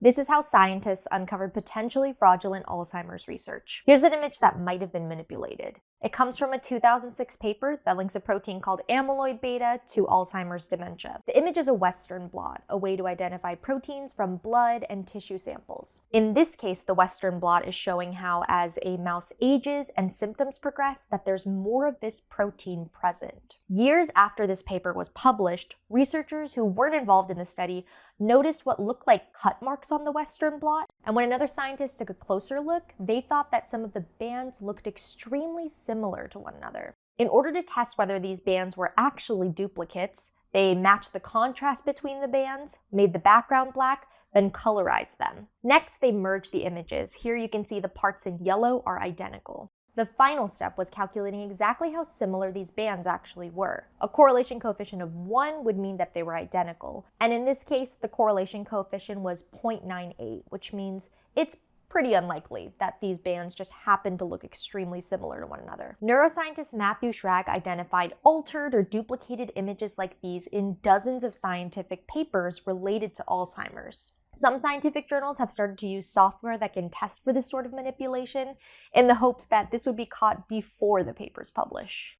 This is how scientists uncovered potentially fraudulent Alzheimer's research. Here's an image that might have been manipulated. It comes from a 2006 paper that links a protein called amyloid beta to Alzheimer's dementia. The image is a Western blot, a way to identify proteins from blood and tissue samples. In this case, the Western blot is showing how as a mouse ages and symptoms progress, that there's more of this protein present. Years after this paper was published, researchers who weren't involved in the study noticed what looked like cut marks on the Western blot, and when another scientist took a closer look, they thought that some of the bands looked extremely similar to one another. In order to test whether these bands were actually duplicates, they matched the contrast between the bands, made the background black, then colorized them. Next, they merged the images. Here you can see the parts in yellow are identical. The final step was calculating exactly how similar these bands actually were. A correlation coefficient of 1 would mean that they were identical, and in this case, the correlation coefficient was 0.98, which means it's pretty unlikely that these bands just happen to look extremely similar to one another. Neuroscientist Matthew Schrag identified altered or duplicated images like these in dozens of scientific papers related to Alzheimer's. Some scientific journals have started to use software that can test for this sort of manipulation in the hopes that this would be caught before the papers publish.